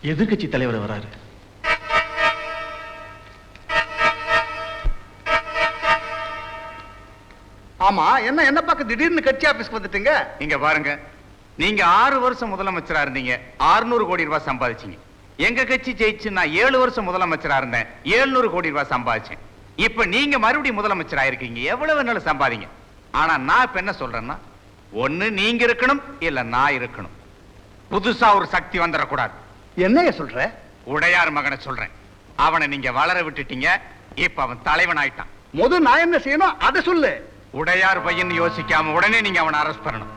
எதிர்கட்சி தலைவர் வராரு. ஆமா, என்ன என்ன பார்க்க திடீர்னு கட்சி ஆபீஸ்க்கு வந்துட்டீங்க? இங்க பாருங்க, நீங்க 6 வருஷம் முதலமைச்சரா இருந்தீங்க, 600 கோடி ரூபாய் சம்பாதிச்சீங்க. எங்க கட்சி ஜெயிச்சு நான் 7 வருஷம் முதலமைச்சரா இருந்தேன், 700 கோடி ரூபாய் சம்பாதிச்சேன். இப்ப நீங்க மறுபடியும் முதலமைச்சரா இருக்கீங்க, எவ்வளவு வேணாலும் சம்பாதிங்க. ஆனா நான் இப்ப என்ன சொல்றேன்னா, ஒண்ணு நீங்க இருக்கணும், இல்ல நான் இருக்கணும். புதுசா ஒரு சக்தி வந்துடக்கூடாது. என்னைய சொல்ற? உடையார் மகனை சொல்றேன். அவனை நீங்க வளர விட்டுட்டீங்க, இப்ப அவன் தலைவன் ஆயிட்டான். முதல் நான் என்ன செய்யணும் அதை சொல்லு. உடையார் பையன் யோசிக்காம உடனே நீங்க அவனை அரெஸ்ட் பண்ணணும்.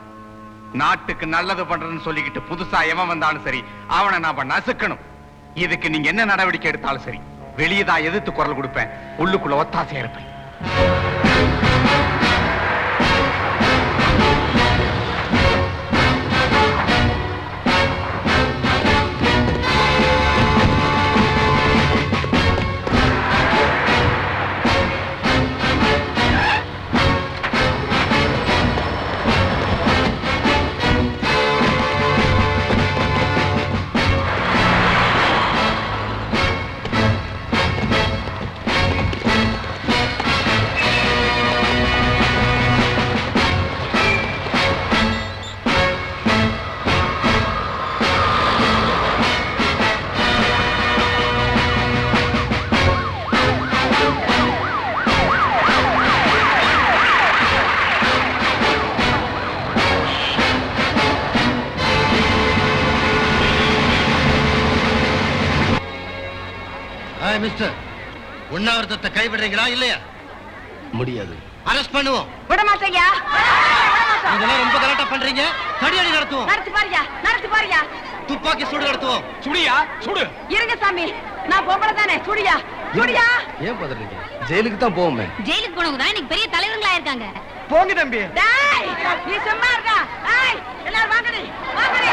நாட்டுக்கு நல்லது பண்றதுன்னு சொல்லிக்கிட்டு புதுசா எவன் வந்தாலும் சரி, அவனை நாம நசுக்கணும். இதுக்கு நீங்க என்ன நடவடிக்கை எடுத்தாலும் சரி, வெளியே தான் எதிர்த்து குரல் கொடுப்பேன், உள்ளுக்குள்ள ஒத்தாசையா இருப்பேன். மிஸ்டர், உண்ணாவிரதத்தை கைவிடுறீங்களா இல்லையா? முடியாது. அரெஸ்ட் பண்ணுவோம். விட மாட்டேயா? இதெல்லாம் ரொம்ப கரெக்டா பண்றீங்க. தடியடி நடத்துவோம். நடத்து பாரியா, நடத்து பாரியா. துப்பாக்கி சூடு நடத்துவோம். சுடியா, சுடு. இருங்க சாமி, நான் பொம்பளை தானே, சுடியா, சுடியா. ஏன் பதறீங்க? ஜெயிலுக்கு தான் போவோமே. ஜெயிலுக்கு போனவங்க தான் இன்னைக்கு பெரிய தலைவர்களா இருக்காங்க. போங்க தம்பி. டேய், நீ சும்மா இருக்கா? ஏய், எல்லாரும் வாங்கடி, வாங்கடி.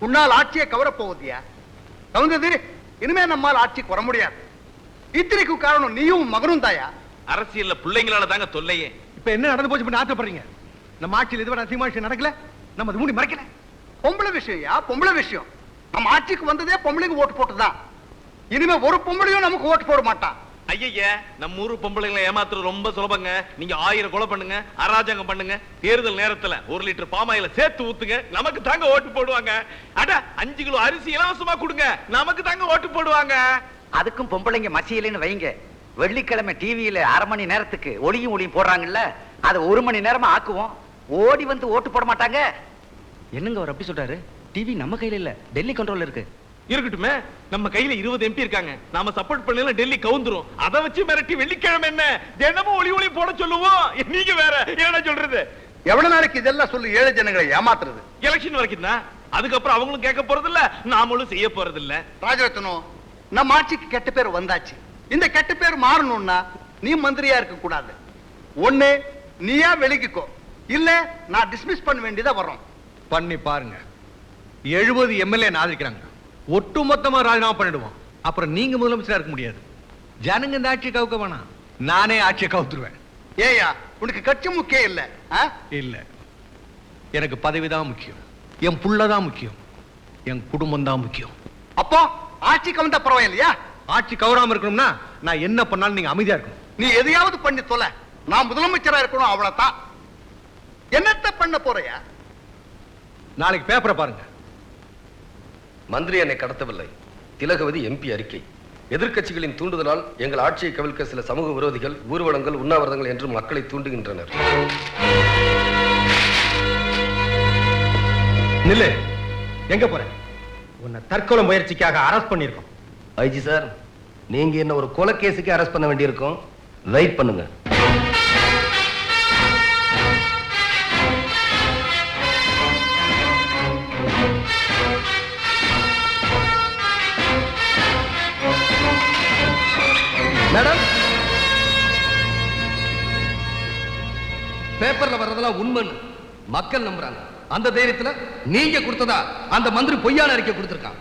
உன்னால் ஆட்சியை கவரப் போவதியா? கவுந்தது, இனிமே நம்மால் ஆட்சிக்கு வர முடியாது. இத்திரைக்கு காரணம் நீயும் மகனும் தாயா. அரசியல்ல பிள்ளைங்களால தாங்க தொல்லையே. இப்ப என்ன நடந்து போச்சு ஆசைப்படுறீங்க? நம்ம ஆட்சியில் இதுவரை அசிங்கமான விஷயம் நடக்கல, நம்ம அது மூடி மறைக்கல. பொம்பளை விஷயம், பொம்பளை விஷயம். நம்ம ஆட்சிக்கு வந்ததே பொம்பளைக்கு ஓட்டு போட்டுதான். இனிமே ஒரு பொம்பளையும் நமக்கு ஓட்டு போட மாட்டான். ஐயா, நம்ம ஊரு பொம்பளைங்களை ஏமாத்துறது ரொம்ப சுலபங்க. நீங்க 1000 கொலை பண்ணுங்க, அராஜகம் பண்ணுங்க, தேர்தல் நேரத்துல 1 லிட்டர் பாமாயில சேர்த்து ஊத்துங்க, நமக்கு தாங்க ஓட்டு போடுவாங்க. அட 5 கிலோ அரிசி இலவசமா கொடுங்க, நமக்கு தாங்க ஓட்டு போடுவாங்க. அதுக்கும் பொம்பளைங்க மசியலைன்னு வைங்க, வெள்ளிக்கிழமை டிவியில 1/2 மணி நேரத்துக்கு ஒளியும் போடுறாங்கல்ல, அதை 1 மணி நேரமா ஆக்குவோம். ஓடி வந்து ஓட்டு போட மாட்டாங்க. என்னங்க அவர் அப்படி சொல்றாரு? டிவி நம்ம கையில இல்ல, டெல்லி கண்ட்ரோல்ல இருக்கு. இருக்கட்டுமே, நம்ம கையில 20 MP இருக்காங்க. நாம சப்போர்ட் பண்ணல டெல்லி கவுந்துரும். அத வச்சு மிரட்டி வெள்ளிக்கிழமை என்ன தினமும் ஒளி போட சொல்லுவோம். நீங்க வேற என்ன சொல்றது? எவ்வளவு நாளைக்கு இதெல்லாம் சொல்லி ஏழை ஜனங்களை ஏமாத்துறது? எலெக்ஷன் வரைக்கும் தான். அதுக்கப்புறம் அவங்களும் கேட்க போறது இல்ல, நாமளும் செய்ய போறது இல்ல. ராஜரத்னம், நம்ம ஆட்சிக்கு கெட்ட பேர் வந்தாச்சு. இந்த கெட்ட பேர் மாறணும்னா நீ மந்திரியா இருக்க கூடாது. ஒண்ணு நீயா வெளிக்கிக்கோ, இல்ல நான் டிஸ்மிஸ் பண்ண வேண்டியதா வரோம். பண்ணி பாருங்க. 70 எம்எல்ஏ ஆதரிக்கிறாங்க. ஒட்டு மொத்தமா ராஜினாமா பண்ணிடுவோம். அப்புறம் நீங்க முதலமைச்சரா இருக்க முடியாது. ஜனங்க இந்த ஆட்சியை கவுக்க வேணாம், நானே ஆட்சியை கவுத்துருவேன். ஏயா, உனக்கு கட்சி முக்கியம் இல்ல? இல்ல, எனக்கு பதவிதான் முக்கியம், என் புள்ளதான் முக்கியம், என் குடும்பம் தான் முக்கியம். அப்போ ஆட்சிக்கு வந்தா பரவாயில்லையா? ஆட்சி கவராம இருக்கணும்னா நான் என்ன பண்ணாலும் நீங்க அமைதியா இருக்கணும். நீ எதையாவது பண்ணி தொலை, நான் முதலமைச்சரா இருக்கணும், அவ்வளவுதான். என்னத்த பண்ண போறியா? நாளைக்கு பேப்பரை பாருங்க. மந்திரி என்னை கடத்தவில்லை. திலகவதி MP அறிக்கை. எதிர்க்கட்சிகளின் தூண்டுதலால் எங்கள் ஆட்சியை கவிழ்க்க சில சமூக விரோதிகள் ஊர்வலங்கள், உண்ணாவிரதங்கள் என்று மக்களை தூண்டுகின்றனர். நில்லு, எங்க போற? உன்னை தற்கொலை முயற்சிக்காக அரெஸ்ட் பண்ணிருக்கோம். ஐஜி சார், நீங்க என்ன ஒரு கொலை கேஸுக்கு அரெஸ்ட் பண்ண வேண்டியிருக்கும். வெயிட் பண்ணுங்க. மேடம், பேப்பர்ல வர்றதெல்லாம் உண்மைன்னு மக்கள் நம்புறாங்க. அந்த தைரியத்துல நீங்க கொடுத்ததா அந்த மந்திரி பொய்யான அறிக்கை கொடுத்திருக்கான்.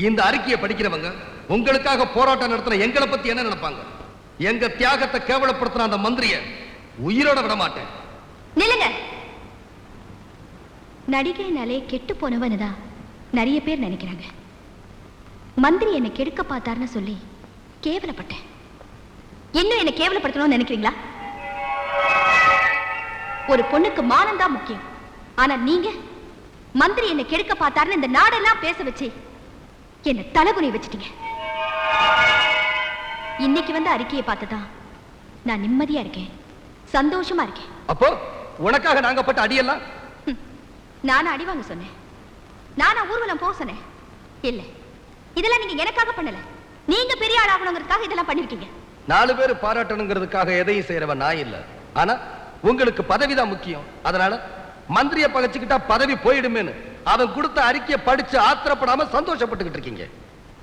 இந்த அறிக்கையை படிக்கிறவங்க உங்களுக்காக போராட்டம் நடத்தின எங்களை பத்தி என்ன நினைப்பாங்க? எங்க தியாகத்தை கேவலப்படுத்தின அந்த மந்திரிய உயிரோட விட மாட்டேன். நில்லுங்க. நடிகைனாலே கெட்டு போனவனுதான் நிறைய பேர் நினைக்கிறாங்க. மந்திரி என்னை கெடுக்க பார்த்தார்னு சொல்லி கேவலப்பட்டேன். இன்னும் என்னை கேவலப்படுத்தணும்னு நினைக்கிறீங்களா? ஒரு பொண்ணுக்கு மானம் தான் முக்கியம். ஆனா நீங்க மந்திரி என்னை கெடுக்க பார்த்தாருன்னு இந்த நாடெல்லாம் பேச வச்சு என்ன தலைகுனி வச்சிட்டீங்க. இன்னைக்கு வந்து அறிக்கையை பார்த்துதான் நான் நிம்மதியா இருக்கேன், சந்தோஷமா இருக்கேன். அப்போ உனக்காக நாங்க பட்ட அடியெல்லாம் நானும் அடி வாங்க சொன்னேன்? நானா ஊர்வலம் போக சொன்னேன்? இல்ல, இதெல்லாம் நீங்க எனக்காக பண்ணல. நீங்க பெரிய ஆள் ஆகணுங்கிறதுக்காக இதெல்லாம் பண்ணிருக்கீங்க. 4 பேர் பாராட்டணுங்கிறதுக்காக எதையும் செய்யறவன் நான் இல்ல. ஆனா உங்களுக்கு பதவிதான் முக்கியம். அதனால மந்திரிய பகச்சுக்கிட்டா பதவி போயிடுமேன்னு அவன் கொடுத்த அறிக்கையை படிச்சு ஆத்திரப்படாம சந்தோஷப்பட்டுக்கிட்டு இருக்கீங்க.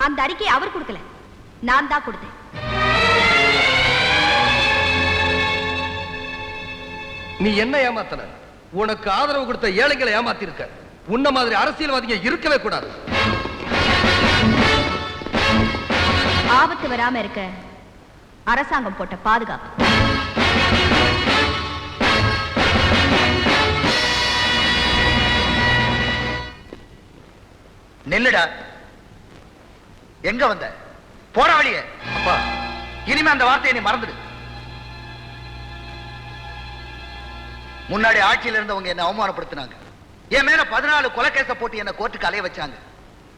அந்த அறிக்கையை அவர் கொடுக்கல, நான் தான் கொடுத்தேன். நீ என்ன ஏமாத்தன? உனக்கு ஆதரவு கொடுத்த ஏழைகளை ஏமாத்தி இருக்க. உன்ன மாதிரி அரசியல்வாதிங்க இருக்கவே கூடாது. ஆபத்து வராம இருக்க அரசாங்கம் போட்ட பாதுகாப்பு. நில்லுடா. எங்க வந்த? போற வழியே. அப்பா, இனிமே அந்த வார்த்தையை நீ மறந்துடு. முன்னாடி ஆட்சியில இருந்தவங்க என்ன அவமானப்படுத்தினாங்க. என் மேல 14 கொலைகேச போட்டு என்ன கோர்ட்டுக்கு அலைய வச்சாங்க.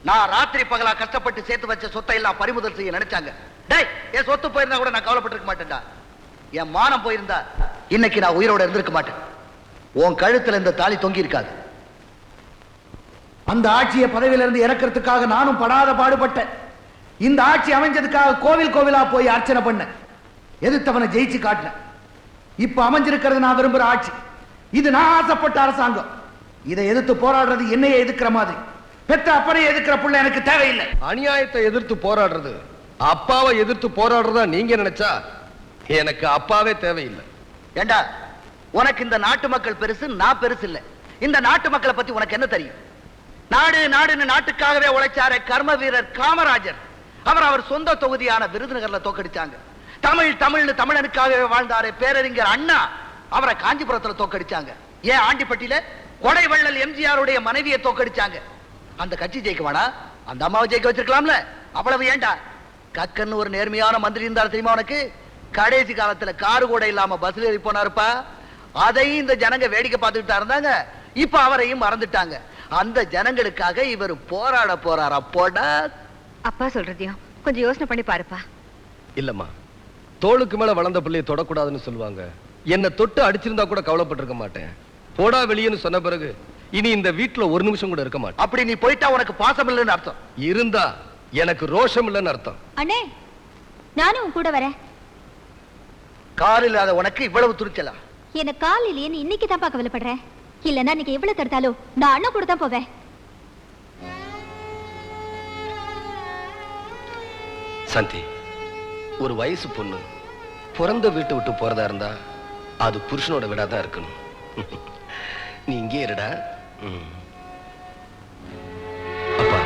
நான் ராத்திரி பகலா கஷ்டப்பட்டு சேர்த்து வச்ச சொத்தை எல்லாம் பறிமுதல் செய்ய நினைச்சாங்க. டேய், என் சொத்து போயிருந்தா கூட நான் கவலைப்பட்டிருக்க மாட்டேன்டா. என் மானம் போயிருந்தா இன்னைக்கு நான் உயிரோட இருந்திருக்க மாட்டேன். உன் கழுத்துல இந்த தாலி தொங்கி இருக்காது. அந்த ஆட்சியை பதவியிலிருந்து இறக்கிறதுக்காக நானும் படாத பாடுபட்டேன். இந்த ஆட்சி அமைஞ்சதுக்காக கோவில் கோவிலா போய் அர்ச்சனை பண்ணேன். எதிர்த்தவனை ஜெயிச்சு காட்டினேன். இப்ப அமைஞ்சிருக்கிறது நான் விரும்புற ஆட்சி. இது நான் ஆசைப்பட்ட அரசாங்கம். இதை எதிர்த்து போராடுறது என்னையே எதிர்க்கிற மாதிரி. பெத்த அப்பனை எதிர்க்கிற புள்ள எனக்கு தேவையில்லை. அநியாயத்தை எதிர்த்து போராடுறது அப்பாவை எதிர்த்து போராடுறதா நீங்க நினைச்சா எனக்கு அப்பாவே தேவையில்லை. ஏண்டா, உனக்கு இந்த நாட்டு மக்கள் பெருசு, நான் பெருசு இல்ல. இந்த நாட்டு மக்களை பத்தி உனக்கு என்ன தெரியும்? நாடு நாடுன்னு நாட்டுக்காகவே உழைச்சார கர்ம வீரர் காமராஜர், அவர் சொந்த தொகுதியான விருதுநகர்ல தோக்கடிச்சாங்க. தமிழ் தமிழ்னு தமிழனுக்காகவே வாழ்ந்தாரே பேரறிஞர் அண்ணா, அவரை காஞ்சிபுரத்துல தோக்கடிச்சாங்க. ஏன் ஆண்டிப்பட்டியில கொடை வள்ளல் எம்ஜிஆருடைய மனைவியை தோக்கடிச்சாங்க. அந்த கட்சி ஜெயிக்க வேணா, அந்த அம்மாவை ஜெயிக்க வச்சிருக்கலாம்ல. அவ்வளவு ஏண்டா? கக்கன்னு ஒரு நேர்மையான மந்திரி இருந்தார் தெரியுமா உனக்கு? கடைசி காலத்துல காரு கூட இல்லாம பஸ்ல ஏறி போனாருப்பா. அதையும் இந்த ஜனங்க வேடிக்கை பார்த்துக்கிட்டா இருந்தாங்க. இப்ப அவரையும் மறந்துட்டாங்க. அந்த ஜனங்களுக்காக இவர் போராட போறாரா? போடா. அப்பா சொல்றதையும் கொஞ்சம் யோசனை பண்ணி பாருப்பா. இல்லம்மா, தோளுக்கு மேல வளர்ந்த பிள்ளையை தொடக்கூடாதுன்னு சொல்லுவாங்க. என்ன தொட்டு அடிச்சிருந்தா கூட கவலைப்பட்டிருக்க மாட்டேன். போடா வெளியேன்னு சொன்ன பிறகு இனி இந்த வீட்டுல ஒரு நிமிஷம் கூட இருக்க மாட்டேன். அப்படி நீ போயிட்டா உனக்கு பாசம் இல்லைன்னு அர்த்தம். இருந்தா எனக்கு ரோஷம் இல்லைன்னு அர்த்தம். அண்ணே, நானும் கூட வரேன். கால் இல்லாத உனக்கு இவ்வளவு துணிச்சலா? என்ன கால் இல்லையேன்னு இன்னைக்கு தான் கவலைப்படுறேன். இல்லன்னா இன்னைக்கு எவ்வளவு தடுத்தாலும் நான் அண்ணன் கூட தான் போவேன். சாந்தி, ஒரு வயசு பொண்ணு பிறந்த வீட்டை விட்டு போறதா இருந்தா அது புருஷனோட வீடாதான் இருக்கணும். நீ இங்கே இருடா. அப்பா,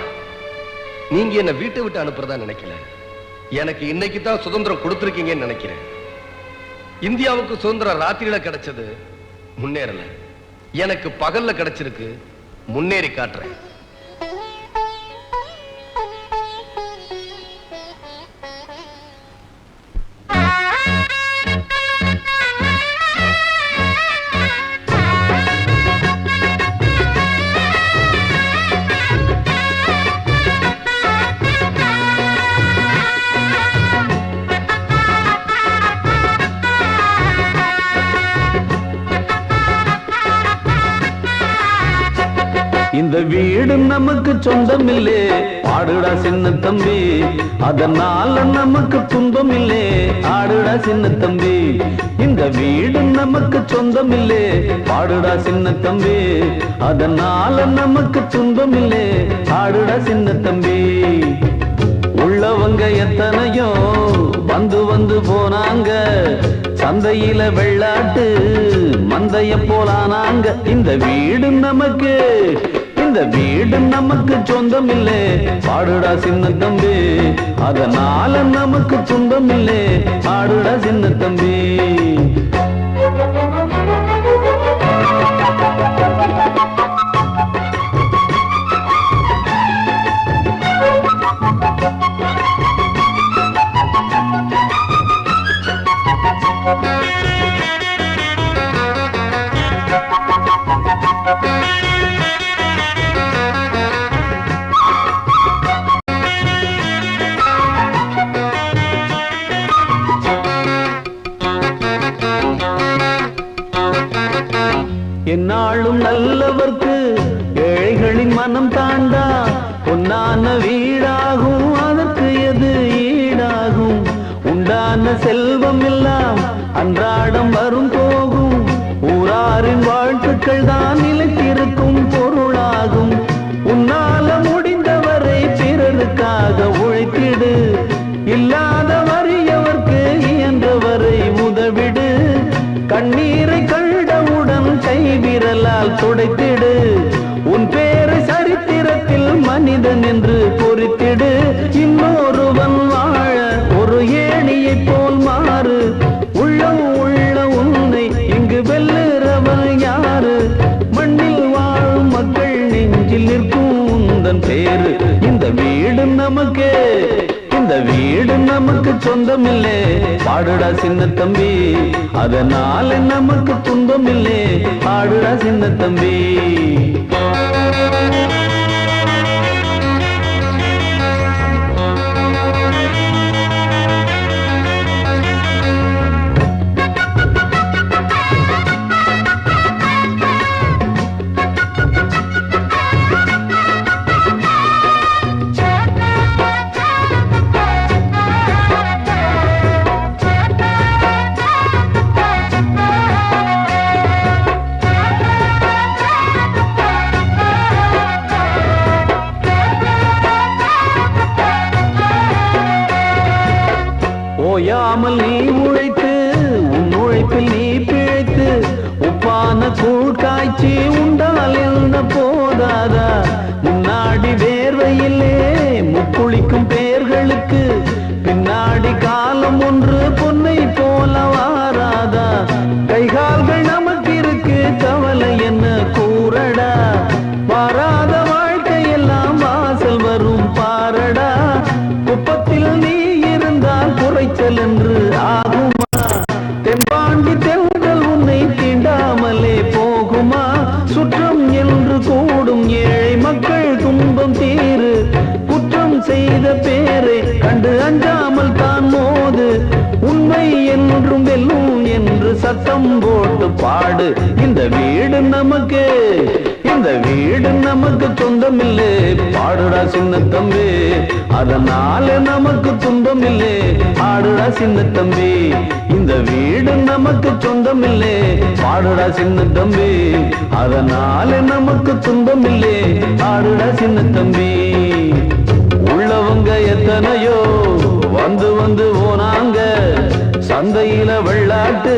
நீங்க என்ன வீட்டை விட்டு அனுப்புறதா நினைக்கல. எனக்கு இன்னைக்கு தான் சுதந்திரம் கொடுத்திருக்கீங்கன்னு நினைக்கிறேன். இந்தியாவுக்கு சுதந்திரம் ராத்திரியில கிடைச்சது, முன்னேறல. எனக்கு பகல்ல கிடைச்சிருக்கு, முன்னேறி காட்டுறேன். இந்த வீடு நமக்கு சொந்தம் இல்லே, பாடுடா சின்ன தம்பி. அதனால நமக்கு துன்பம் இல்லே, ஆடுடா சின்ன தம்பி. இந்த வீடு நமக்கு சொந்தம் இல்லே, பாடுடா சின்ன தம்பி. அதனால நமக்கு துன்பம் இல்லே, ஆடுடா சின்ன தம்பி. உள்ளவங்க எத்தனையோ வந்து வந்து போனாங்க, சந்தையில வெள்ளாட்டு மந்தைய போலானாங்க. இந்த வீடு நமக்கு, இந்த வீடு நமக்கு சொந்தம் இல்லே, பாடுடா சின்ன தம்பி. அதனால நமக்கு துன்பம் இல்லே, பாடுடா சின்ன தம்பி. என்னாலும் நல்லவர்க்கு ஏழைகளின் மனம் தாண்டா, பொன்னான வீடாகும் அதற்கு எது ஈடாகும். உண்டான செல்வம் எல்லாம் அன்றாடம் வரும் போகும், ஊராரின் வாழ்த்துக்கள் தான் நிலைத்திருக்கும் பொருளாகும். உன்னால முடிந்தவரை பிறருக்காக உழைத்திடு, இல்லாத வறியவர்க்கு இயன்றவரை உதவிடு. கண்ணீரை கண்டவுடன் கைவிரலால் துடைத்திடு, உன் பேரை சரித்திரத்தில் மனிதன் என்று பொறித்திடு. இன்னொருவன் வாழ ஒரு ஏணியை போல் மாறு, உள்ளம் உள்ள உன்னை இங்கு வெல்லுறவன் யாரு? மண்ணில் வாழும் மக்கள் நெஞ்சில் நிற்கும் உந்தன் பேரு. இந்த வீடு நமக்கு, இந்த வீடு நமக்கு சொந்தம் இல்லே, பாடுடா சின்ன தம்பி. அதனால நமக்கு துன்பம் இல்லே, பாடுடா சின்ன தம்பி. ஓயாமல் நீ உழைத்து, உன் உழைப்பில் நீ பிழைத்து, உப்பான கூழ் காய்ச்சி உண்டால் என்ன போதாதா? முன்னாடி வேர்வையிலே முக்குளிக்கும் பேர்களுக்கு பின்னாடி காலம் ஒன்று பொன்னை போல வாராதா? கைகால்கள் நமக்கு இருக்கு, கவலை என்ன கூறடா? வாராத வாழ்க்கையெல்லாம் வாசல் வரும் பாரடா. குப்பத்தில் நீ இருந்தால் குறைச்சல் என்று ஆகுமா? தென்பாண்டி தென்றல் உன்னை தீண்டாமலே போகுமா? சுற்றம் என்று கூடும் ஏழை மக்கள் துன்பம் தீரு, குற்றம் செய்த பேரை கண்டு சத்தம் போட்டு பாடு. இந்த வீடு நமக்கு, இந்த வீடு நமக்கு சொந்தமில்லை, பாடுடா சின்ன தம்பி. அதனால நமக்கு துன்பமில்லை, பாடுடா சின்ன தம்பி. இந்த வீடு நமக்கு சொந்தமில்லை, பாடுடா சின்ன தம்பி. அதனால நமக்கு துன்பமில்லை, பாடுடா சின்ன தம்பி. உள்ளவங்க எத்தனையோ வந்து வந்து போனாங்க, சந்தையில வெள்ளாட்டு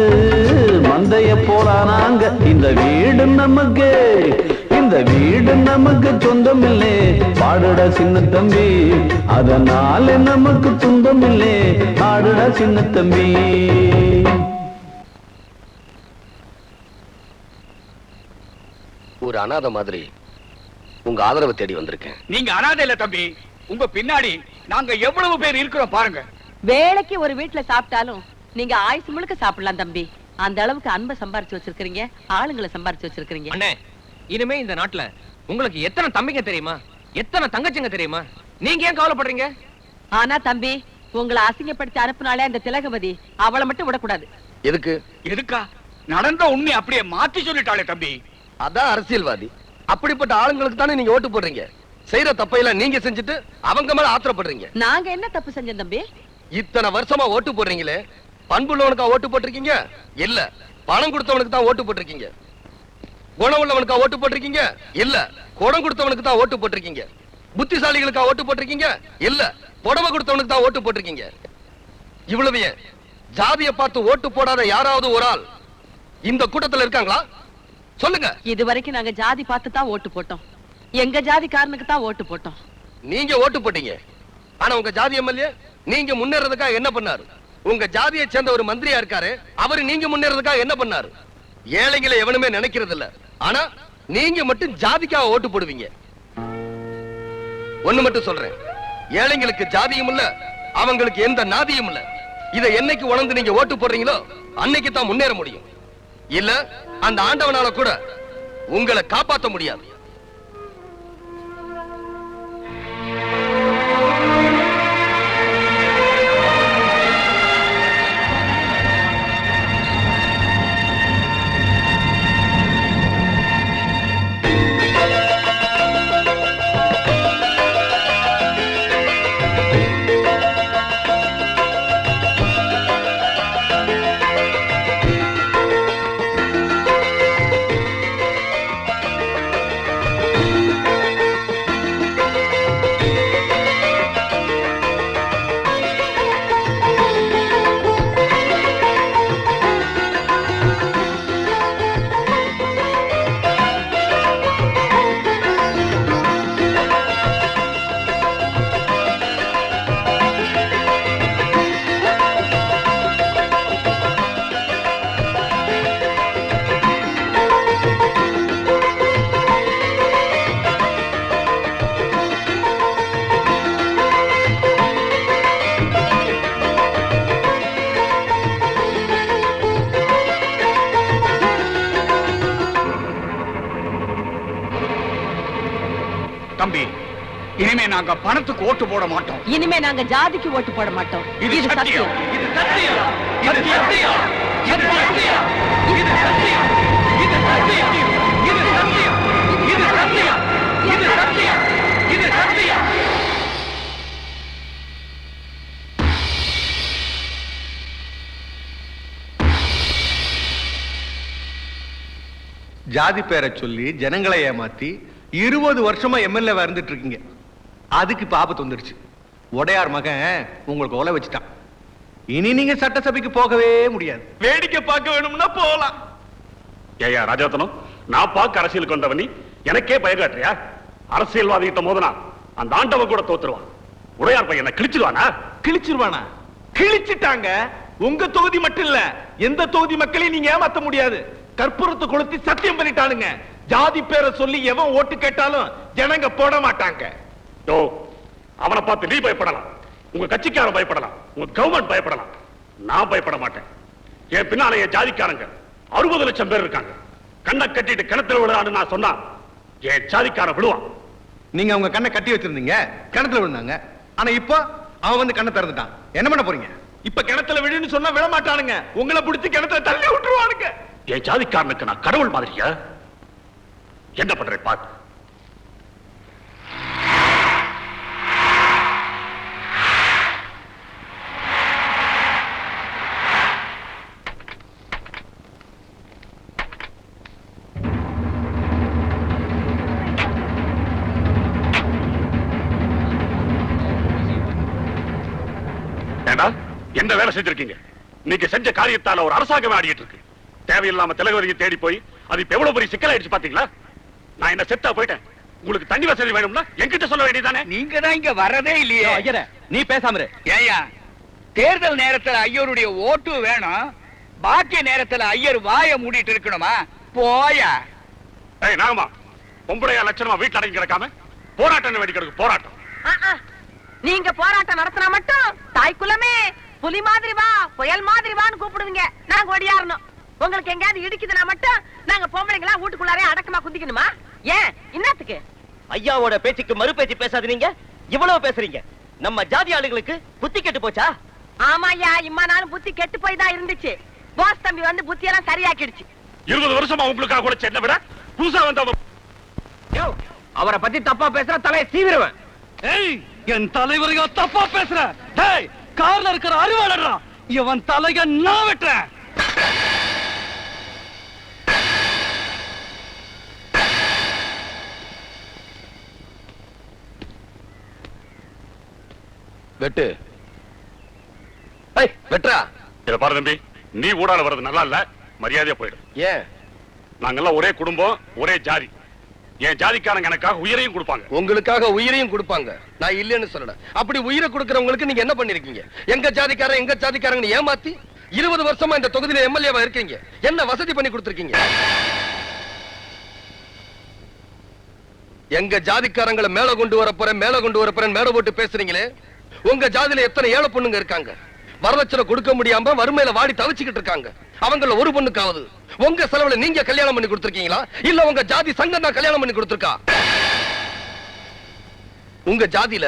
மந்தைய போலானாங்க. இந்த வீடு நமக்கு, இந்த வீடு நமக்கு சொந்தமில்லை, பாடுடா சின்ன தம்பி. அதனால நமக்கு துன்பமில்லை, பாடுடா சின்ன தம்பி. ஒரு அனாதை மாதிரி உங்க ஆதரவு தேடி வந்திருக்கேன். நீங்க அனாதை இல்ல தம்பி, உங்க பின்னாடி நாங்க எவ்வளவு பேர் இருக்கிறோம் பாருங்க. வேலைக்கு ஒரு வீட்டுல சாப்பிட்டாலும் நீங்க ஆயுசு முழுக்க சாப்பிடலாம் தம்பி. அந்த அளவுக்கு அன்பை சம்பாரிச்சு வச்சிருக்கீங்க, ஆளுங்களை சம்பாரிச்சு வச்சிருக்கீங்க. அண்ணே, இனிமே இந்த நாட்டுல உங்களுக்கு எத்தனை தம்பிங்க தெரியுமா, எத்தனை தங்கச்சிங்க தெரியுமா? நீங்க ஏன் கவலைப்படுறீங்க? ஆனா தம்பி, உங்களை அசிங்கப்படுத்தி அனுப்புனாலே அந்த திலகவதி, அவளை மட்டும் விடக்கூடாது. எதுக்கு? எதுக்கா? நடந்த உண்மை அப்படியே மாத்தி சொல்லிட்டாளே தம்பி. அதான் அரசியல்வாதி. அப்படிப்பட்ட ஆளுங்களுக்கு தானே நீங்க ஓட்டு போடுறீங்க. செய்யற தப்பையெல்லாம் நீங்க செஞ்சுட்டு அவங்க மேல ஆத்திரப்படுறீங்க. நாங்க என்ன தப்பு செஞ்சோம் தம்பி? இத்தனை வருஷமா ஓட்டு போடுறீங்களே, பண்புள்ளவனுக்கா ஓட்டு போட்டிருக்கீங்க? இல்ல, பணம் கொடுத்தவனுக்கு தான் ஓட்டு போட்டிருக்கீங்க. குணம் உள்ளவனுக்கா ஓட்டு போட்டிருக்கீங்க? இல்ல, குடம் கொடுத்தவனுக்கு தான் ஓட்டு போட்டிருக்கீங்க. புத்திசாலிகளுக்கா ஓட்டு போட்டிருக்கீங்க? இல்ல, புடவை கொடுத்தவனுக்கு தான் ஓட்டு போட்டிருக்கீங்க. இவ்வளவு ஜாதியை பார்த்து ஓட்டு போடாத யாராவது ஒரு ஆள் இந்த கூட்டத்தில் இருக்காங்களா? சொல்லுங்க. இது வரைக்கும் நாங்க ஜாதி பார்த்து தான் ஓட்டு போட்டோம். எங்க ஜாதிக்காரனுக்கு தான் ஓட்டு போட்டோம். நீங்க ஓட்டு போட்டீங்க, ஆனா உங்க ஜாதி எம்எல்ஏ நீங்க முன்னேறதுக்காக என்ன பண்ணாரு? உங்க ஜாதியை சேர்ந்த ஒரு மந்திரியா இருக்காரு, அவரு நீங்க முன்னேறதுக்காக என்ன பண்ணாரு? ஏழைகளை எவனுமே நினைக்கிறது இல்ல, ஆனா நீங்க மட்டும் ஜாதிக்காக ஓட்டு போடுவீங்க. ஒண்ணு மட்டும் சொல்றேன், ஏழைங்களுக்கு ஜாதியும் இல்ல, அவங்களுக்கு எந்த நாதியும் இல்ல. இதை என்னைக்கு உணர்ந்து நீங்க ஓட்டு போடுறீங்களோ அன்னைக்கு தான் முன்னேற முடியும். இல்ல அந்த ஆண்டவனால கூட உங்களை காப்பாற்ற முடியாது. தம்பி, இனிமே நாங்க பணத்துக்கு ஓட்டு போட மாட்டோம். இனிமே நாங்க ஜாதிக்கு ஓட்டு போட மாட்டோம். இது சத்தியம். இது சத்தியம். இது சத்தியம். இது சத்தியம். இது சத்தியம். இது சத்தியம். இது சத்தியம். இது சத்தியம். இது சத்தியம். இது சத்தியம். ஜாதி பேரை சொல்லி ஜனங்களை ஏமாத்தி 20 வருஷமா எம்எல்ஏ இருந்துட்டு இருக்கீங்க. அதுக்கு இப்ப ஆபத்து வந்துருச்சு. உடையார் மகன் உங்களுக்கு ஒலை வச்சுட்டான். இனி நீங்க சட்டசபைக்கு போகவே முடியாது. வேடிக்கை பார்க்க வேணும்னா போகலாம். ஏயா ராஜாத்தனம், நான் பார்க்க அரசியல் கொண்டவனி எனக்கே பயகாட்டுறியா? அரசியல்வாதி கிட்ட மோதனா அந்த ஆண்டவன் கூட தோத்துருவான். உடையார் பையனை கிழிச்சிருவானா? கிழிச்சிருவானா? கிழிச்சிட்டாங்க. உங்க தொகுதி மட்டும் இல்ல, எந்த தொகுதி மக்களையும் நீங்க ஏமாத்த முடியாது. கற்பூரத்தை கொளுத்தி சத்தியம் பண்ணிட்டானுங்க. ஜாதி பேரை சொல்லி எவன் ஓட்டு கேட்டாலும் ஜனங்க போட மாட்டாங்க. யோ, அவனை பார்த்து நீ பயப்படலாம், உங்க கட்சிக்காரன் பயப்படலாம், உங்க கவர்மெண்ட் பயப்படலாம். நான் பயப்பட மாட்டேன். என் பின்னால என் ஜாதிக்காரங்க 60 லட்சம் பேர் இருக்காங்க. கண்ணை கட்டிட்டு கிணத்துல விழுறான்னு நான் சொன்னா என் ஜாதிக்காரன் விழுவான். நீங்க அவங்க கண்ணை கட்டி வச்சிருந்தீங்க, கிணத்துல விழுந்தாங்க. ஆனா இப்போ அவன் வந்து கண்ணை திறந்துட்டான். என்ன பண்ண போறீங்க? இப்ப கிணத்துல விழுன்னு சொன்னா விழ மாட்டானுங்க, உங்களை பிடிச்சி கிணத்துல தள்ளி விட்டுருவானுங்க. என் ஜாதிக்காரனுக்கு நான் கடவுள் மாதிரியா? என்ன பண்றேன் பாத்து. என்ன வேலை செஞ்சிருக்கீங்க? நீங்க செஞ்ச காரியத்தால ஒரு அரசாங்கம் ஆடிட்டு இருக்கு. தேவையில்லாம திலகவதியை தேடி போய் அது இப்ப எவ்வளவு பெரிய சிக்கலாயிடுச்சு பாத்தீங்களா? நான் என்ன செத்தா போயிட்டேன். உங்களுக்கு தண்ணி வசதி வேணும்னா என்கிட்ட சொல்ல வேண்டியதானே? நீங்க தான் இங்க வரதே இல்லையே. ஐயரே, நீ பேசாம இரு. ஏயா, தேர்தல் நேரத்துல ஐயருடைய ஓட்டு வேணும், பாக்கிய நேரத்துல ஐயர் வாயை மூடிட்டு இருக்கணுமா? போயா. ஏய் நாகமா, பொம்பளையா லட்சணமா வீட்டுல அடங்கி கிடக்காம போராட்டம் வேண்டி கிடக்கு. போராட்டம் நீங்க போராட்டம் நடத்தினா மட்டும் தாய் குலமே புலி மாதிரி வா, புயல் மாதிரி வான்னு கூப்பிடுவீங்க. நாங்க ஒடியாரணும். உங்களுக்கு எங்கயாவது இடிக்குதுன்னா மட்டும் நாங்க பொம்பளைங்களா வீட்டுக்குள்ளாரே அடக்கமா குந்திக்கணுமா? ஏன் என்னத்துக்கு? ஐயாவோட பேச்சுக்கு மறு பேச்சு பேசாது. நீங்க இவ்வளவு பேசுறீங்க. நம்ம ஜாதி ஆளுங்களுக்கு புத்தி கெட்டு போச்சா? ஆமாய்யா, இம்மா நாளும் புத்தி கெட்டு போய் தான் இருந்துச்சு. போஸ் தம்பி வந்து புத்தி எல்லாம் சரியாக்கிடுச்சு. 20 வருஷமா உங்களுக்காக கூட சென்ன விட புதுசா வந்தவங்க. அவரை பத்தி தப்பா பேசுற தலையை சீவிடுவேன். ஏய், என் தலைவரையோ தப்பா பேசுற? டேய், கார்ல இருக்கிற அறிவாளரா, இவன் தலைய நான் வெட்டுறேன். வெட்டு. ஏய், வெட்றா. இத பாரு தம்பி, நீ ஊடால வர்றது நல்லா இல்ல. மரியாதையா போயிடு. ஏன்? நாங்கெல்லாம் ஒரே குடும்பம், ஒரே ஜாதி. என் ஜாதிக்காரங்க எனக்காக உயிரையும் கொடுப்பாங்க. உங்களுக்காக உயிரையும் கொடுப்பாங்க. நான் இல்லைன்னு சொல்லல. அப்படி உயிரை கொடுக்கறவங்களுக்கு நீங்க என்ன பண்ணிருக்கீங்க? எங்க ஜாதிக்காரங்க ஏமாத்தி 20 வருஷமா இந்த தொகுதியில எம்எல்ஏவா இருக்கீங்க. என்ன வசதி பண்ணி கொடுத்திருக்கீங்க? எங்க ஜாதிக்காரங்களை மேல கொண்டு வரப்போறேன் மேல போட்டு பேசுறீங்களே. உங்க ஜாதியில எத்தனை ஏழை பொண்ணுங்க இருக்காங்க. வரதட்சணை கொடுக்க முடியாம வறுமையில வாடி தவிச்சுக்கிட்டு இருக்காங்க. அவங்கள ஒரு பொண்ணுக்காவது உங்க செலவுல நீங்க கல்யாணம் பண்ணி கொடுத்திருக்கீங்களா? இல்ல உங்க ஜாதி சங்கம் தான் கல்யாணம் பண்ணி கொடுத்திருக்கா? உங்க ஜாதியில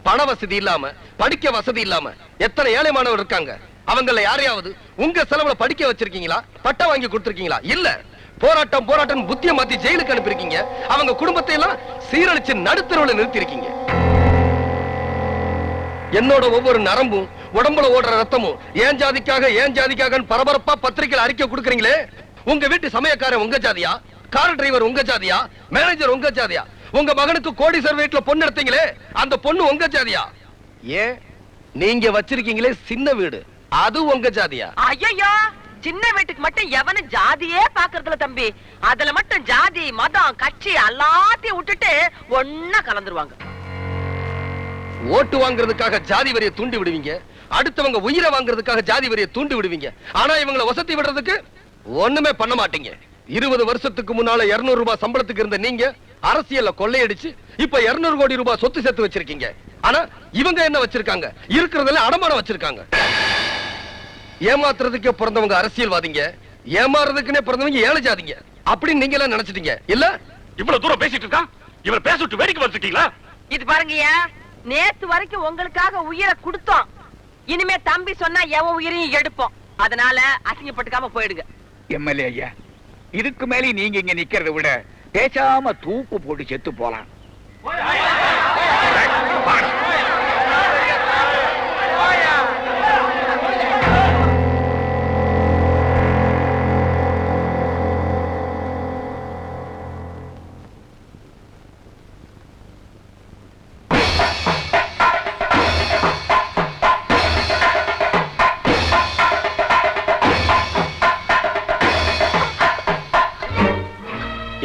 பண வசதி இல்லாம, படிக்க வசதி இல்லாம எத்தனை ஏழை மாணவர் இருக்காங்க. அவங்கள யாரையாவது உங்க செலவுல படிக்க வச்சிருக்கீங்களா? பட்டம் வாங்கி கொடுத்திருக்கீங்களா? இல்ல. போராட்டம் புத்திய மாத்தி ஜெயிலுக்கு அனுப்பியிருக்கீங்க. அவங்க குடும்பத்தை எல்லாம் சீரழிச்சு நடுத்தரவுல நிறுத்தி இருக்கீங்க. என்னோட ஒவ்வொரு நரம்பும் உடம்புல ஓடுற ரத்தமும் ஏன் ஜாதிக்காக பரபரப்பா பத்திரிகையில் அறிக்கை கொடுக்கறீங்களே. உங்க வீட்டு சமயக்காரன் உங்க ஜாதியா? கார் டிரைவர் உங்க ஜாதியா? மேனேஜர் உங்க ஜாதியா? உங்க மகனுக்கு கோடீஸ்வரர் வீட்டுல பொண்ணு எடுத்தீங்களே, அந்த பொண்ணு உங்க ஜாதியா? ஏன் நீங்க வச்சிருக்கீங்களே சின்ன வீடு, அது உங்க ஜாதியா? ஐயோ, சின்ன வீட்டுக்கு மட்டும் எவனும் ஜாதியே பாக்குறதுல தம்பி. அதுல மட்டும் ஜாதி மதம் கட்சி எல்லாத்தையும் விட்டுட்டு ஒன்னா கலந்துருவாங்க. ஓட்டு வாங்குறதுக்காக ஜாதி வரியை தூண்டி விடுவீங்க, அடுத்தவங்க உயிரை வாங்குறதுக்காக ஜாதி வரியை தூண்டி விடுவீங்க. ஆனா இவங்களை வசதி விடுறதுக்கு ஒண்ணுமே பண்ண மாட்டீங்க. 20 வருஷத்துக்கு முன்னால 200 ரூபாய் சம்பளத்துக்கு இருந்த நீங்க அரசியல்ல கொள்ளையடிச்சு இப்ப 200 கோடி ரூபாய் சொத்து சேர்த்து வச்சிருக்கீங்க. ஆனா இவங்க என்ன வச்சிருக்காங்க? இருக்கிறதுல அடமானம் வச்சிருக்காங்க. ஏமாத்துறதுக்கே பிறந்தவங்க அரசியல்வாதிங்க, ஏமாறதுக்குன்னே பிறந்தவங்க ஏழை ஜாதிங்க அப்படின்னு நீங்க எல்லாம் நினைச்சிட்டீங்க இல்ல? இவ்வளவு தூரம் பேசிட்டு இருக்கா, இவரை பேச விட்டு வேடிக்கை வச்சிருக்கீங்களா? இது பாருங்கய்யா, நேத்து வரைக்கும் உங்களுக்காக உயிரை கொடுத்தோம். இனிமே தம்பி சொன்னா எவன் உயிரையும் எடுப்போம். அதனால அசிங்கப்பட்டுக்காம போயிடுங்க. எம்எல்ஏ ஐயா, இதுக்கு மேலே நீங்க இங்க நிக்கிறத விட பேசாம தூக்கு போட்டு செத்து போலாம்.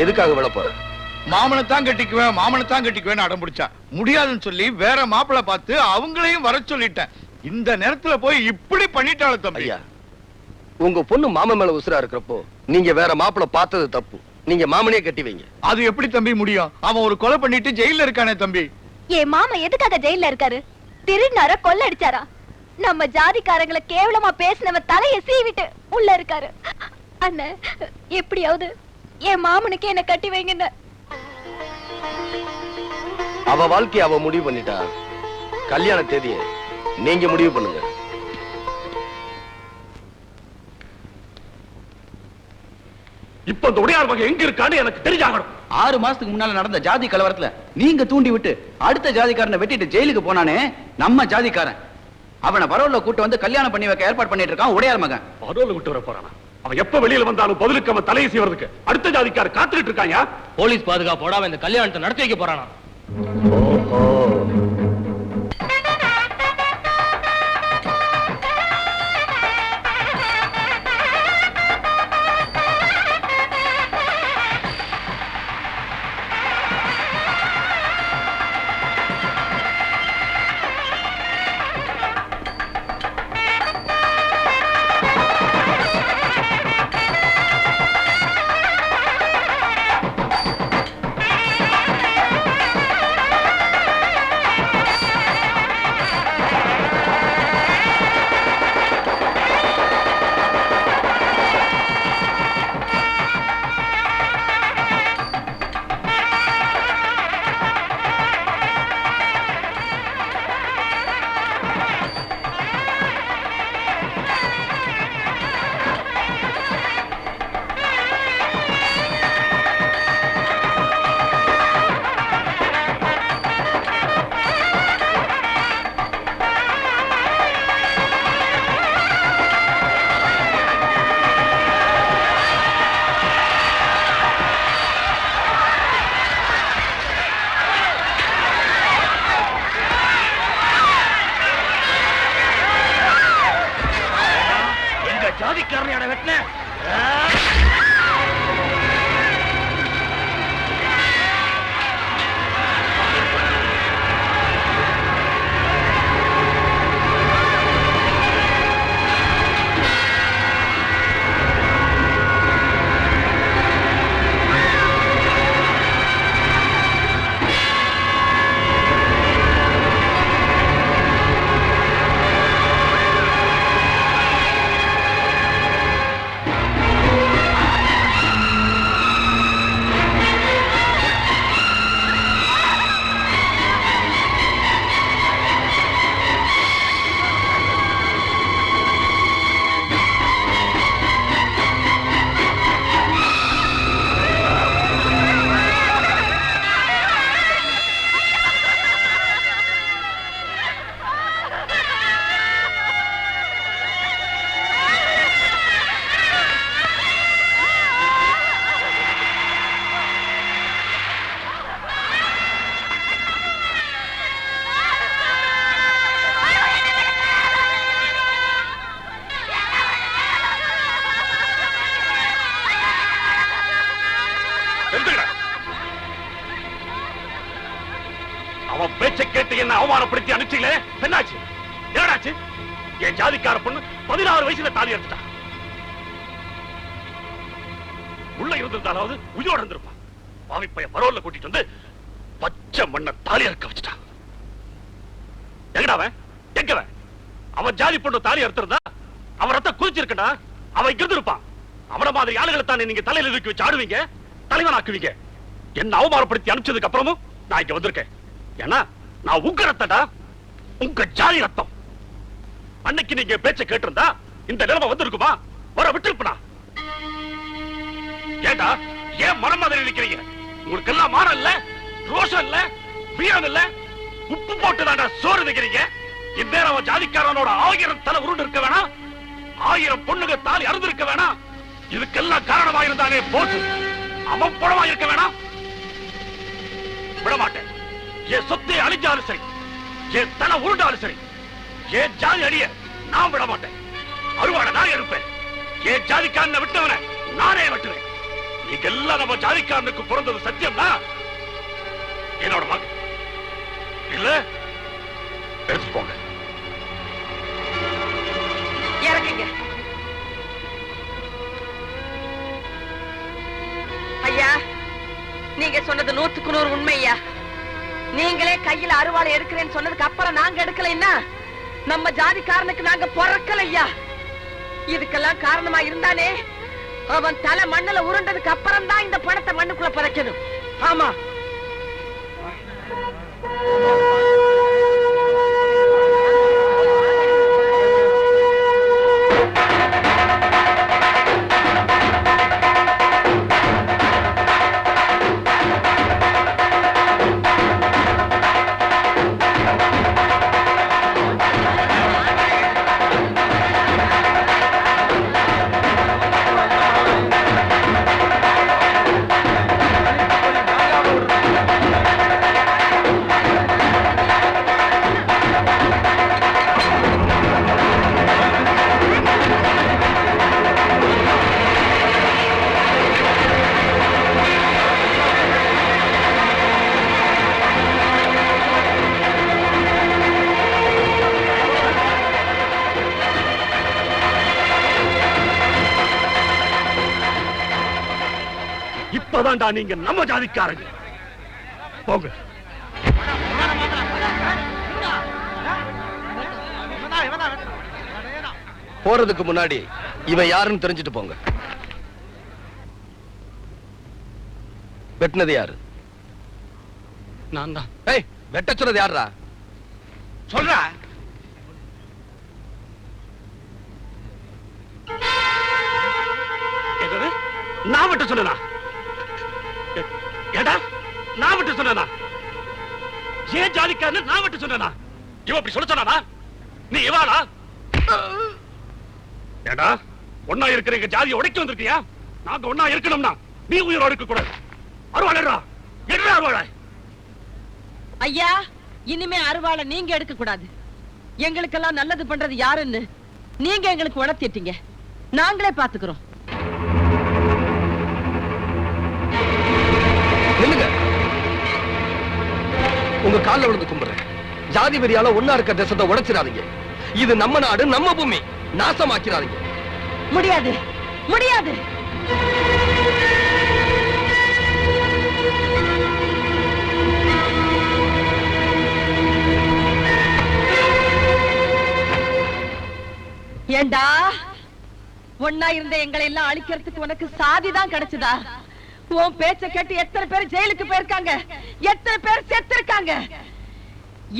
எதுக்காக விழ போற? மாமனத்தான் கட்டிக்குவேன் அடம் பிடிச்சா முடியாதுன்னு சொல்லி வேற மாப்பிள்ள பார்த்து அவங்களையும் வர சொல்லிட்டேன். இந்த நேரத்துல போய் இப்படி பண்ணிட்டாள தம்பி. ஐயா, உங்க பொண்ணு மாமன் மேல உசுரா இருக்கிறப்போ நீங்க வேற மாப்பிள்ள பார்த்தது தப்பு. நீங்க மாமனே கட்டி வைங்க. அது எப்படி தம்பி முடியும்? அவன் ஒரு கொலை பண்ணிட்டு ஜெயில இருக்கானே தம்பி. என் மாமா எதுக்காக ஜெயில இருக்காரு? திருநார கொள்ள அடிச்சாரா? நம்ம ஜாதிக்காரங்களை கேவலமா பேசினவ தலைய சீவிட்டு உள்ள இருக்காரு. அண்ணன் எப்படியாவது என் மாமனுக்கு என்ன கட்டி வைங்க. அவ வாழ்க்கைய அவ முடிவு பண்ணிட்டா. கல்யாண தேதியை நீங்க முடிவு பண்ணுங்க. இப்ப அந்த உடையார் மகன் எங்க இருக்கான்னு எனக்கு தெரிஞ்சாகணும். 6 மாசத்துக்கு முன்னால நடந்த ஜாதி கலவரத்துல நீங்க தூண்டி விட்டு அடுத்த ஜாதிக்காரனை வெட்டிட்டு ஜெயிலுக்கு போனானே நம்ம ஜாதிக்காரன், அவனை பரோல்ல கூட்டு வந்து கல்யாணம் பண்ணி வைக்க ஏற்பாடு பண்ணிட்டு இருக்கான் உடையார் மகன். பரோல்ல விட்டு வர போறானா? அவன் எப்ப வெளியில வந்தாலும் பதிலுக்கு அவன் தலையை செய்வதற்கு அடுத்த ஜாதிக்கார காத்துக்கிட்டு இருக்காங்க. போலீஸ் பாதுகாப்போட அவன் இந்த கல்யாணத்தை நடத்தி வைக்க போறானா? ஜாதிக்காரனையோட வெட்டின அவன் பேச்சை கேட்டு என்ன அவமானப்படுத்தி அனுப்பிச்சீங்களே, என்னாச்சு? என்னடாச்சு? என் ஜாதிக்கார பொண்ணு 16 வயசுல தாலி எடுத்துட்டா. உள்ள இருந்திருந்தாலாவது உயிரோட இருந்திருப்பான். பாவிப்பைய பரோல்ல கூட்டிட்டு வந்து பச்சை மண்ண தாலி அறுக்க வச்சுட்டான். எங்கடாவன்? எங்கவன்? அவன் ஜாதி பொண்ணு தாலி அறுத்திருந்தா அவன் ரத்த குதிச்சிருக்கா, அவன் இங்க இருந்திருப்பான். அவன மாதிரி ஆளுகளை தானே நீங்க தலையில தூக்கி வச்சு ஆடுவீங்க, தலைவன் ஆக்குவீங்க. என்ன அவமானப்படுத்தி அனுப்பிச்சதுக்கு அப்புறமும் நான் இங்க வந்திருக்கேன். ஏன்னா நான் உங்க ரத்தடா, உங்க ஜாதி ரத்தம். அன்னைக்கு நீங்க பேச்ச கேட்டிருந்தா இந்த நிலைமை வந்திருக்குமா? வர விட்டுருப்பா. ஏண்டா ஏன் மனம் மாதிரி இருக்கிறீங்க? உங்களுக்கு எல்லாம் மானம் இல்ல, ரோஷம் இல்ல, வீரம் இல்ல, உப்பு போட்டுதாண்டா சோறு வைக்கிறீங்க. இந்நேரம் அவன் ஜாதிக்காரனோட 1000 தலை உருண்டு இருக்க வேணாம், 1000 பொண்ணுங்க தாலி அறுந்திருக்க வேணாம். இதுக்கெல்லாம் காரணமாயிருந்தானே போட்டு அவன் பணமா இருக்க வேணாம். விடமாட்டேன். என் சொத்தை அழிஞ்சாலும் சரி, என் தலை உருண்டாலும் சரி, என் ஜாதி அடிய நான் விட மாட்டேன். அருவாட நான் இருப்பேன். என் ஜாதிக்காரனை விட்டவனை நானே வெட்டுவேன். நீங்க எல்லாம் நம்ம ஜாதிக்காரனுக்கு பிறந்தது சத்தியம்னா என்னோட மகன் இல்ல எடுத்து போங்க. இறங்குங்க ஐயா. நீங்க சொன்னது 100க்கு 100 உண்மையா. நீங்களே கையில அருவாளை எடுக்கிறேன்னு சொன்னதுக்கு அப்புறம் நாங்க எடுக்கலைன்னா நம்ம ஜாதிக்காரனுக்கு நாங்க பிறக்கலையா. இதுக்கெல்லாம் காரணமா இருந்தானே அவன் தலை மண்ணுல உருண்டதுக்கு அப்புறம் தான் இந்த பணத்தை மண்ணுக்குள்ள பறக்கணும். ஆமா, இப்பதான்டா நீங்க நம்ம ஜாதிக்காரங்க. போங்க. போறதுக்கு முன்னாடி இவன் யாருன்னு தெரிஞ்சுட்டு போங்க. வெட்டினது யாரு? நான் தான். ஏய், வெட்ட சொன்னது யாரா? சொல்றா. நான் விட்டு சொன்னா? ஏடா நான் விட்டு சொன்னா? ஏன் ஜாதிக்காரன் நான் விட்டு சொன்னா? இவன் அப்படி சொல்ல சொன்னா? நீ இவாளா? ஏடா ஒன்னா இருக்கிற எங்க ஜாதியை உடைக்க வந்திருக்கியா? நாங்க ஒன்னா இருக்கணும்னா நீ உயிரோடு இருக்க கூடாது. அருவாளா என்ன அருவாளா? ஐயா, இனிமே அருவாளை நீங்க எடுக்க கூடாது. எங்களுக்கெல்லாம் நல்லது பண்றது யாருன்னு நீங்க எங்களுக்கு உணர்த்திட்டீங்க. நாங்களே பாத்துக்கிறோம். நில்லுங்க. உங்க கால்ல விழுந்து கும்பிடுறேன். ஜாதி வெறியால ஒன்னா இருக்க தேசத்தை உடைச்சிடாதீங்க. இது நம்ம நாடு, நம்ம பூமி. நாசமாக்கிறாதீங்க. முடியாது, முடியாது. ஏண்டா, ஒன்னா இருந்த எங்களை எல்லாம் அழிக்கிறதுக்கு உனக்கு சாதிதான் கிடைச்சதா? உன் பேச்ச கேட்டு எத்தனை பேர் ஜெயிலுக்கு போயிருக்காங்க, எத்தனை பேர் செத்திருக்காங்க.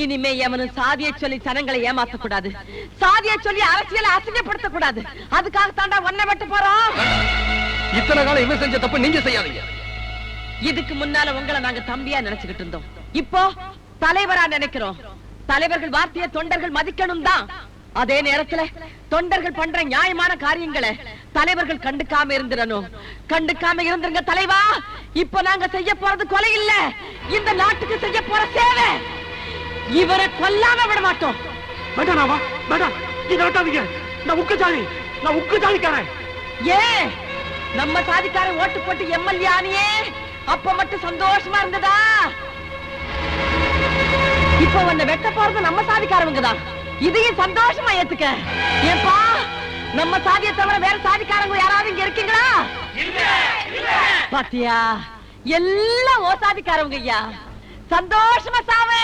இனிமே எவனும் சாதியை சொல்லி ஜனங்களை ஏமாத்த கூடாது, சாதியை சொல்லி அரசியலை அசிங்கப்படுத்த கூடாது. அதுக்காக தாண்டா ஒன்ன வெட்ட போறோம். இத்தனை காலம் இவன் செஞ்ச தப்பு நீங்க செய்யாதீங்க. இதுக்கு முன்னால உங்களை நாங்க தம்பியா நினைச்சுக்கிட்டு இருந்தோம். இப்போ தலைவரா நினைக்கிறோம். தலைவர்கள் வார்த்தையை தொண்டர்கள் மதிக்கணும் தான். அதே நேரத்துல தொண்டர்கள் பண்ற நியாயமான காரியங்களை தலைவர்கள் கண்டுக்காம இருந்திரணும். கண்டுக்காம இருந்துருங்க தலைவா. இப்ப நாங்க செய்ய போறது கொலை இல்ல, இந்த நாட்டுக்கு செய்ய போற சேவை. இவரை கொல்லாம விட மாட்டோம். வேண்டாம் வேண்டாம், இதை விட்டாதீங்க. நான் உக்க ஜாதிக்காரன். ஏன் நம்ம சாதிக்காரன் ஓட்டு போட்டு எம்எல்ஏ ஆனியே அப்ப மட்டும் சந்தோஷமா இருந்ததா? இப்ப உன்னை வெட்ட போறது நம்ம சாதிக்காரவங்க தான். இதையும் சந்தோஷமா ஏத்துக்க. ஏப்பா, நம்ம சாதியை தவிர வேற சாதிக்காரங்க யாராவது இங்க இருக்கீங்களா? பாத்தியா, எல்லாம் ஓ சாதிக்காரவங்க. ஐயா, சந்தோஷமா சாவே.